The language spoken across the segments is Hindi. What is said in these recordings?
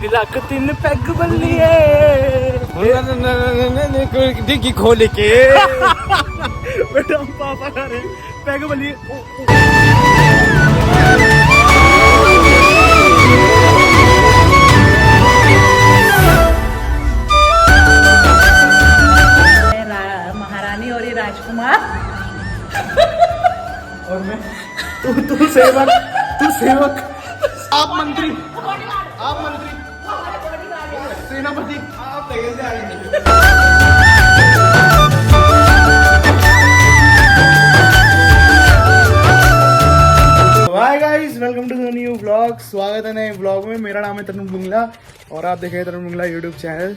लक 3 पैग बल्लिए डिग्गी खोल के बेटा पापा कह रहे पैग बल्लिए। महारानी और ये राजकुमार और मैं तू सेवक आप मंत्री सेनापति आप कैसे आएंगे। Hi guys, welcome to the new vlog. स्वागत है नए व्लॉग में। मेरा नाम है तरुण बुंगला और आप देख रहे हैं तरुण बुंगला यूट्यूब चैनल।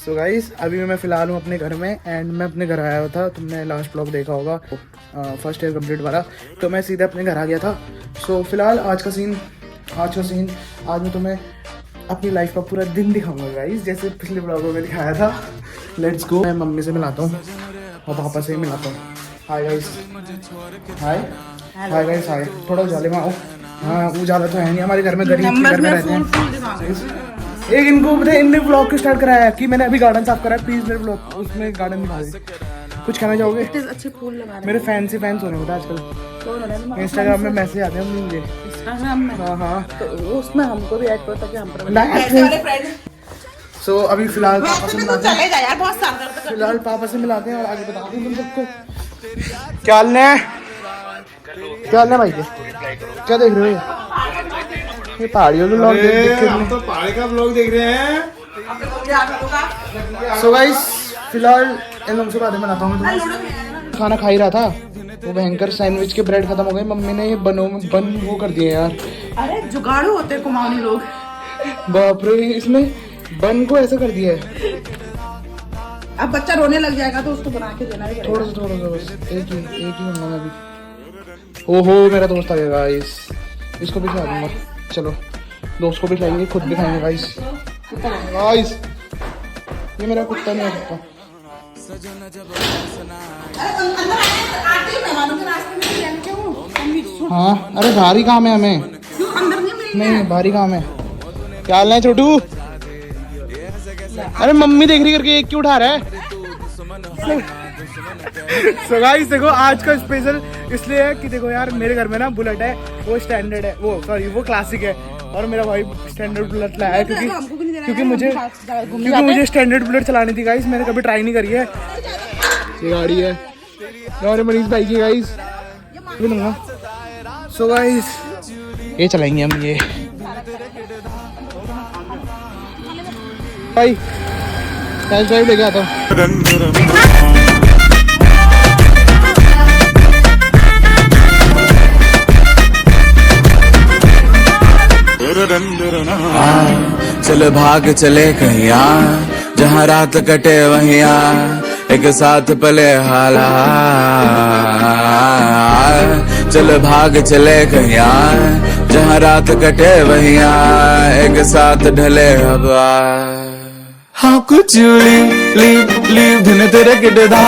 सो गाइस, अभी मैं फ़िलहाल हूँ अपने घर में एंड मैं अपने घर आया हुआ था। तुमने लास्ट व्लॉग देखा होगा फर्स्ट ईयर कंप्लीट वाला, तो मैं सीधे अपने घर आ गया था। सो फिलहाल आज का सीन आज मैं तुम्हें अपनी लाइफ का पूरा दिन दिखाऊंगा गाइस, जैसे पिछले व्लॉगों में दिखाया था। Let's go. मैं मम्मी से मिलाता हूँ और पापा से मिलाता हूँ। हाय गाइस, हाय गाइस, हाय। थोड़ा उजाले में आओ। हाँ, उजाला तो है नहीं हमारे घर में, गरीब के घर में रहते हैं। एक इनको बताए, इनने ब्लॉग क्यों स्टार्ट कराया कि मैंने अभी गार्डन साफ करा है। प्लीज मेरे ब्लॉग उसमें गार्डन दिखा दे। कुछ कहना चाहोगे? अच्छे फूल लगा रहे मेरे फैंस होने होता है आजकल। इंस्टाग्राम में मैसेज आते हैं मुझे। इंस्टाग्राम में? हाँ, तो उसमें हमको भी ऐड करो ताकि हम पर सो अभी फिलहाल पापा से मिलाते हैं। चले जा यार, बहुत साल करते फिलहाल पापा से मिलाते हैं और आगे बताते हैं तुम सबको। क्या हाल है भाई? क्या देख रहे हो? ये पहाड़ियों के व्लॉग हम तो पहाड़ी का व्लॉग देख रहे हैं। सो गाइस, फिलहाल इन लोगों से बातें बनाता हूँ। मैं खाना खा ही रहा था, वो भयंकर सैंडविच के ब्रेड खत्म हो गए। मम्मी ने ये बन वो कर दिए यार। अरे जुगाड़ू होते कुमाऊनी लोग। बाप रे, इसमें बन को ऐसा कर दिया है। अब बच्चा रोने लग जाएगा तो उसको बना के देना ही पड़ेगा। थोड़ा सा बस, एक ही मंगाना अभी। ओहो, मेरा दोस्त आ गया गाइस, इसको भी खिला दूंगा। चलो, दोस्त को भी खिलाएंगे, खुद भी खाएंगे गाइस। ये मेरा कुत्ता नहीं है। हाँ, अरे भारी काम है हमें। नहीं, भारी काम है। क्या हाल है छोटू? अरे मम्मी देख रही करके एक क्यों उठा रहा है? So guys, देखो आज का स्पेशल इसलिए है कि देखो यार, मेरे घर में ना बुलेट है, वो स्टैंडर्ड है, वो क्लासिक है। और मेरा भाई स्टैंडर्ड बुलेट लाया है क्योंकि मुझे स्टैंडर्ड बुलेट चलानी थी गाइस। मैंने कभी ट्राई नहीं करी है। ये गाड़ी है हमारे मनीष भाई की गाइस। सो गाइस, ये चलाएंगे हम। ये भाई टेस्ट ड्राइव लेके आता हूँ। चल भाग चले कहीं जहाँ रात कटे वहीं एक साथ पले हाला। चल भाग चले कहीं जहाँ रात कटे वहीं एक साथ ढले हवा। How could you leave दिन तेरे किड दा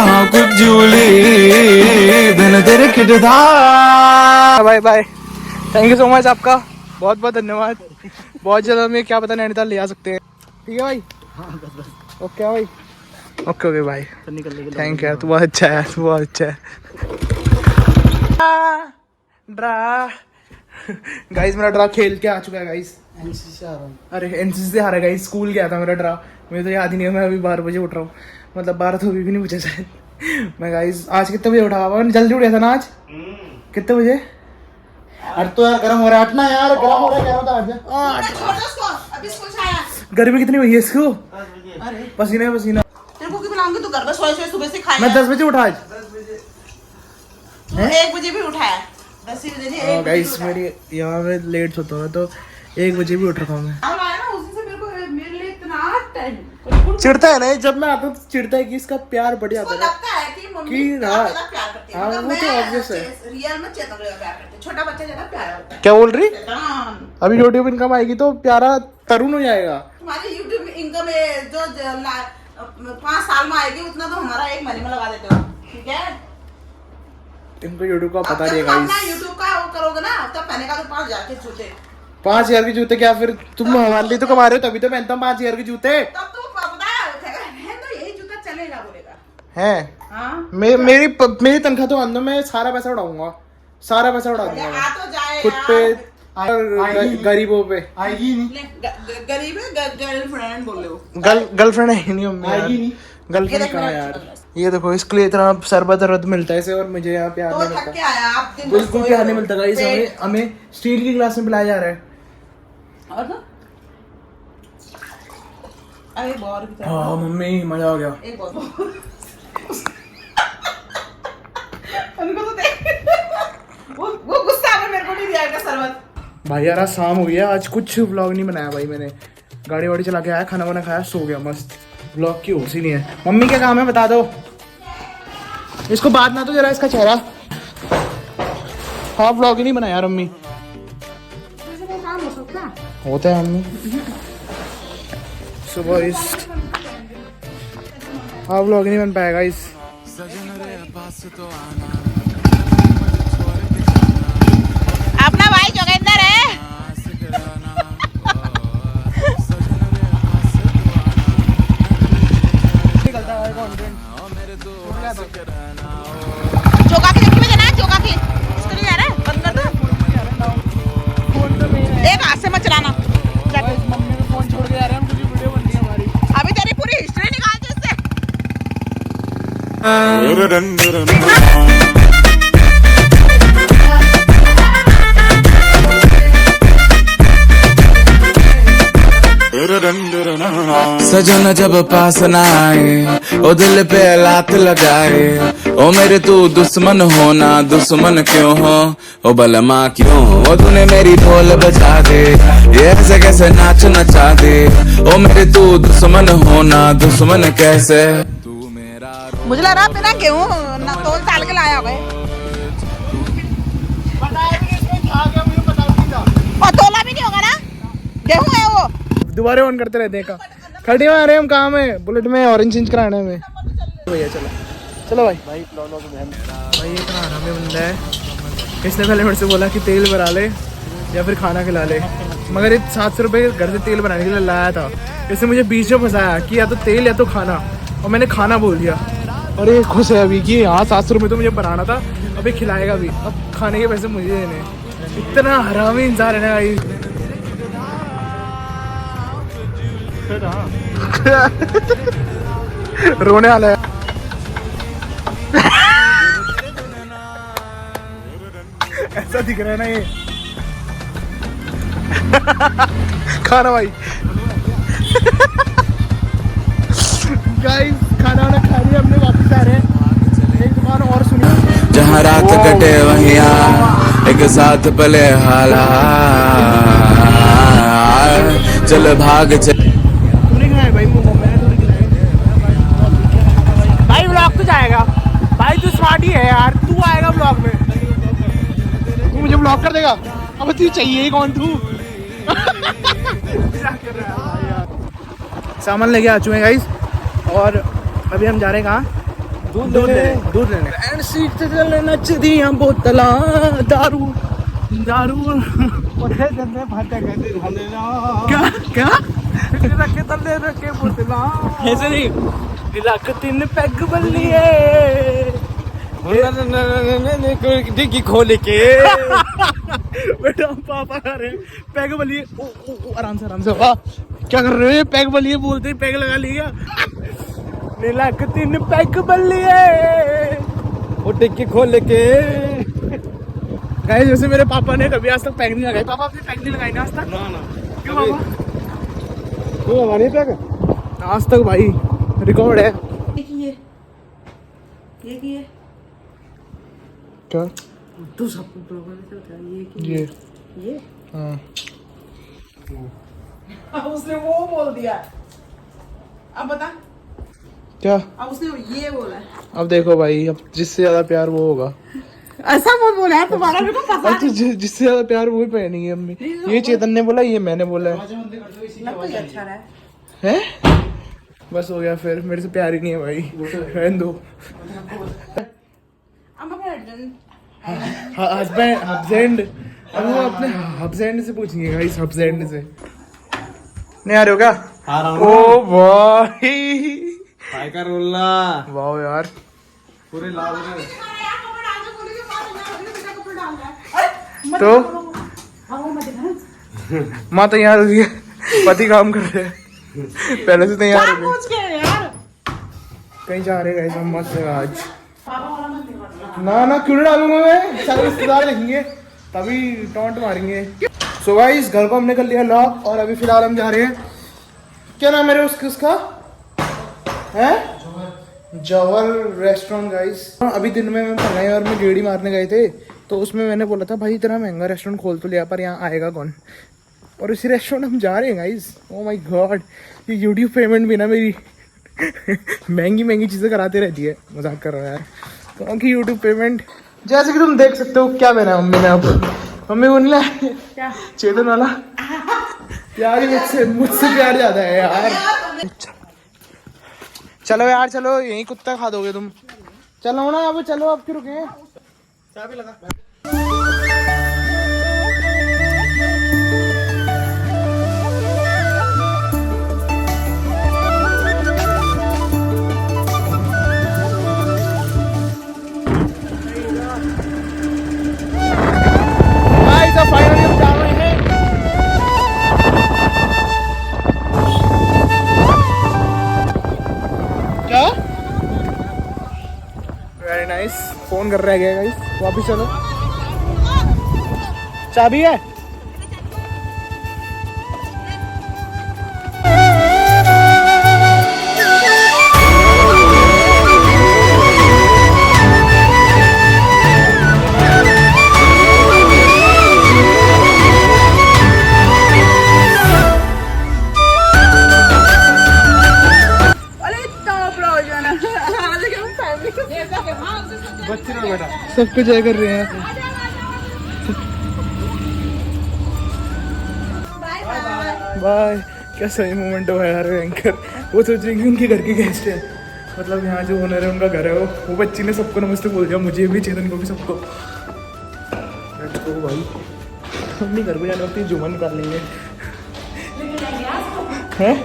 How could you leave दिन तेरे किड दा। Bye bye, thank you so much आपका, बहुत बहुत धन्यवाद। बहुत जल्द हमें क्या पता नैनीताल ले आ सकते हैं। ठीक है भाई? ओके भाई, ओके भाई, थैंक यू। तू बहुत अच्छा है, तू बहुत अच्छा है। ड्रा गाइस, मेरा ड्रा खेल के आ चुका है गाइस। एनसीसी से आ रहा हूँ। अरे एनसीसी से हारा गाइस। स्कूल गया था मेरा ड्रा, मुझे तो याद ही नहीं है। मैं अभी 12 बजे उठ रहा हूँ, मतलब 12 तो अभी भी नहीं बजे शायद। मैं गाइस आज कितने बजे उठा? जल्दी उठ गया था ना आज। कितने बजे? अरे तो यार गर्म हो रहा है, हटना यार, गर्म हो रहा है। गर्मी कितनी हुई है इसको? पसीना तेरे को क्यों बुलाऊंगी? तू घर पर सोए सुबह से खाया। मैं 10 बजे उठा आज। 1 बजे भी उठाया। 10 बजे। गाइस, मेरी यहाँ में लेट सोता हूँ तो 1 बजे भी उठ रहा हूँ मैं। मेरे लिए इतना टाइम चिढ़ता है ना जब मैं आता हूँ, तो चिढ़ता है कि इसका प्यार बढ़ जाता है लगता है कि मम्मी हाँ, प्यार करती है। हाँ, वो तो ऑब्वियस है। रियल में चेतन प्यार करते हैं। छोटा बच्चा ज्यादा प्यारा होता है। क्या बोल रही? अभी यूट्यूब इनकम आएगी तो प्यारा तरुण हो जाएगा। तुम्हारी यूट्यूब इनकम जो 5 साल में आएगी उतना तो हमारा 1 महीने में लगा देते हो। ठीक है, इनको यूट्यूब का पता नहीं है गाइस। यूट्यूब का वो करोगे ना तब पहने का तो 5,000 के जूते। 5,000 के जूते क्या फिर तुम हमारे लिए तो कमा रहे हो तभी तो पहनता हूँ 5,000 के जूते तब तू पता है तो यही जूता चलेगा बोलेगा। हैं। हाँ मेरी तनख्वाह तो आंदो मैं सारा पैसा उड़ाऊंगा, सारा पैसा उड़ा दूंगा मैं। आ तो जाए खुद पे और आएगी। गरीबों पे। आएगी नहीं, गरीब है गर्लफ्रेंड बोल रहे हो। गर्लफ्रेंड है नहीं मम्मी यार। आएगी नहीं। गर्लफ्रेंड कहाँ यार। ये देखो इसके लिए इतना शरबत रद्द मिलता है इसे, और मुझे यहाँ प्यार तो नहीं थक के मिलता, आया आप दिन बिल्कुल प्यार नहीं मिलता गाइस। हमें स्टील की गिलास में पिलाया जा रहा है। और ना अरे बार की तरह हाँ मम्मी मजा आ गया। एक बहुत उनको तो देख वो गुस्सा आ गया, मेरे को नहीं दिया इनका शरबत। भाई यार आज शाम हो गया, आज कुछ व्लॉग नहीं बनाया भाई मैंने। गाड़ी वाड़ी चला के आया, खाना वाना खाया, सो गया मस्त। व्लॉग की होश ही नहीं है। मम्मी क्या काम है बता दो इसको, बात ना तो जरा इसका चेहरा। हाँ व्लॉग ही नहीं बनाया यार मम्मी। ऐसे कोई काम हो सकता है? होता है मम्मी सुबह इस। हाँ व्लॉग नहीं बन पाएगा इस। अपना भाई जोगिंदर है। चौका की चक्की में जाना है, चौका की इसको नहीं जा रहा है, बंद कर दो। देख हाथ से मत चलाना। मम्मी को फोन छोड़ के जा रहे हैं, मुझे वीडियो बननी है हमारी। अभी तेरी पूरी हिस्ट्री निकाल दे इससे। सजन जब पास न आए ओ दिल पे लात लगाए, ओ मेरे तू दुश्मन होना दुश्मन क्यों हो, ओ बलमा क्यों ओ तूने मेरी ढोल बजा दे, ये ऐसे कैसे नाच नचा दे, ओ मेरे तू दुश्मन होना दुश्मन कैसे। तू मेरा मुझे लग रहा है बिना गेहूं ना तो साल के लाया होगा। और तोला भी नहीं होगा ना, गेहूं है वो। दोबारा ऑन करते रहते हैं का। खड़े में आ रहे हैं हम, काम है बुलेट में ऑरेंज चेंज कराने में। भैया चलो चलो भाई। भाई इतना हरामी बंदा है, इसने पहले मेरे से बोला कि तेल भरा ले या फिर खाना खिला ले, मगर ये 700 रुपये घर से तेल बनाने के लिए लाया था। इसने मुझे बीच में फंसाया कि या तो तेल या तो खाना, और मैंने खाना बोल दिया। और ये खुश है अभी कि हाँ 700 रुपये तो मुझे बनाना था, अभी खिलाएगा भी, अब खाने के पैसे मुझे देने। इतना हरामी इंसान है ना भाई। रोने वाला है। ऐसा दिख रहा है ना ये। खाना भाई गाइस खाना वाना खा लिया हमने, वापस आ रहे हैं। एक दुकान और सुनिए, जहाँ रात कटे वहीं एक साथ पले हाला, चल भाग चल। तूने खाया भाई मोमो, मैंने थोड़ी खिलाई। भाई व्लॉग तो जाएगा भाई, तू स्मार्ट ही है यार, तू आएगा व्लॉग में, तू मुझे व्लॉग कर देगा। अब तू चाहिए ही कौन तू। सामान लेके आ चुके हैं गाइस, और अभी हम जा रहे हैं कहाँ, दूध लेने। एंड सीट चले नच दी हम बोतला दारू दारू। क्या क्या रखे तले रखे बोतला, ऐसे नहीं रख 3 पैग बल्लिए डिग्गी खोल के। बेटा पापा आ रहे हैं, पैग बल्लिए। ओ आराम से वाह क्या कर रहे हो, पैग बल्लिए बोलते ही पैग लगा लिया। नीलक 3 पैग बल्लिए वो डिग्गी खोल के। गाइस जैसे मेरे पापा ने कभी आज तक पैग नहीं लगाई। पापा आपने पैग नहीं लगाई ना आज तक? ना क्यों पापा? तू हमारी पैग आज तक भाई रिकॉर्ड है। ये की है क्या तू सबको प्रॉब्लम चलता है। ये की ये हाँ अब उसने वो बोल दिया, अब बता। क्या अब उसने ये बोला है। अब देखो भाई, अब जिससे ज्यादा प्यार वो होगा। ऐसा मत बोला है, तुम्हारा मेरे को पता अब तो जिससे ज्यादा प्यार वो ही पहनेंगे अम्मी। ये चेतन ने बोला, ये मैंने बोला है। लग तो ये अच्छा रहा है। हैं? बस हो गया फिर, मेरे से प्यार ही नहीं है भाई, रहने दो। I'm a virgin. हस्बैंड अब वो अपने हब्सैंड से पूछेंगे गाइस, हब्सैंड से। नहीं आ रहे हो क्या? आ रहा हूँ ओ भाई, भाई का रोलना वाह यार, पूरे लाल में। तो माँ तैयार हो गई है, पति काम कर रहे हैं पहले से तैयार हो गए। पूछ के यार कहीं जा रहे हैं हम मस्त है आज। ना ना क्यों डालूंगा मैं, सारे रिश्तेदार देखेंगे तभी टॉन्ट मारेंगे। सो गाइस घर को हमने कर लिया लॉक और अभी फिलहाल हम जा रहे हैं, क्या नाम है उसका है, जौहर रेस्टोरेंट गाइस। अभी दिन में मैं पढ़ाई और मैं गेड़ी मारने गए थे, तो उसमें मैंने बोला था भाई इतना महंगा रेस्टोरेंट खोल तो लिया पर यहाँ आएगा कौन, और इसी रेस्टोरेंट हम जा रहे हैं गाइस। ओ माय गॉड, ये यूट्यूब पेमेंट भी ना मेरी महंगी महंगी चीज़ें कराते रहती है, मजाक कर रहा है यार, क्योंकि यूट्यूब पेमेंट जैसे कि तुम देख सकते हो। क्या पहना है मम्मी ने, अब मम्मी बोल रहा चेतन वाला प्यार ही मुझसे प्यार ज्यादा है यार। चलो यार चलो, यही कुत्ता खा दोगे तुम, चलो ना अब, चलो अब क्यों रुके, चाबी लगा। फाइनली हम जा रहे हैं, क्या वेरी नाइस। फोन कर रहा है गाइस, वापिस चलो, चाबी है। सब कुछ जय कर रहे हैं। बाय। क्या सही मोमेंट हुआ यार, एंकर वो सोचेंगे उनके घर के गेस्ट है, मतलब यहाँ जो ओनर है उनका घर है वो बच्ची ने सबको नमस्ते बोल दिया, मुझे भी, चेतन को भी, सबको। तो भाई अपनी घर को जाने वक्त जुम्मा निकाल लेंगे हैं।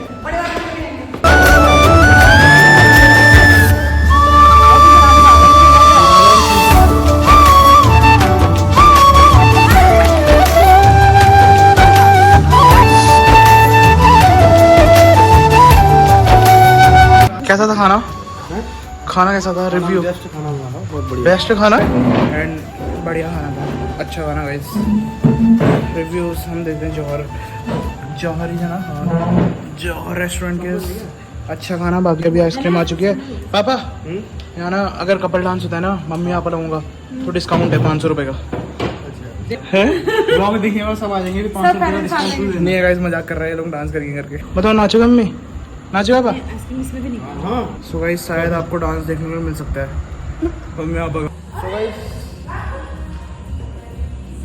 कैसा था खाना? खाना कैसा था? रिव्यू? बेस्ट खाना हुआ था, बहुत बढ़िया। बेस्ट खाना एंड बढ़िया खाना था, अच्छा खाना गाइस। रिव्यूज हम देखते हैं जौहर ही है ना, हाँ जौहर रेस्टोरेंट के, अच्छा खाना। बाकी अभी आइसक्रीम आ चुकी है। पापा यहाँ ना अगर कपल डांस होता है ना, मम्मी यहाँ पर लाऊंगा तो डिस्काउंट है 500 रुपये का है। ब्लॉग देखिए और सब आ जाएंगे 500 रुपये का डिस्काउंट नहीं है गाइस, मजाक कर रहे हैं लोग डांस करेंगे करके। बताओ नाचोगे मम्मी, नाचो पापा? सो गाइस शायद आपको डांस देखने को मिल सकता है मम्मी पापा। सो गाइस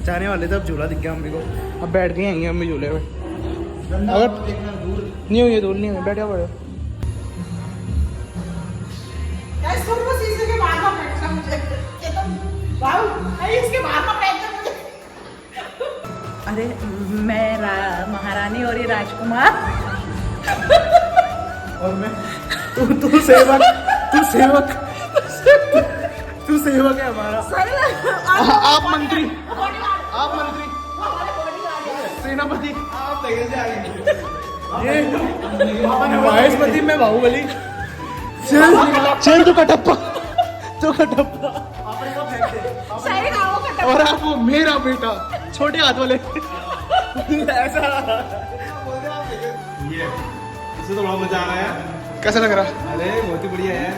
जाने वाले थे, अब झूला दिख गया मम्मी को, अब बैठ के आएंगे मम्मी झूले में। अगर नहीं हुई दूर नहीं हुई, बैठा पड़े। अरे मैं महारानी और ये राजकुमार और मैं तू सेवक, तू सेवक है हमारा। आप मंत्री, सेनापति, आप तैयार से आएंगे। ये महेशपति, मैं बाहुबली। चल तू कटप्पा, और आप वो मेरा बेटा छोटे हाथ वाले ऐसा। इससे तो बड़ा मजा आ रहा है। कैसा लग रहा? अरे बहुत ही बढ़िया है।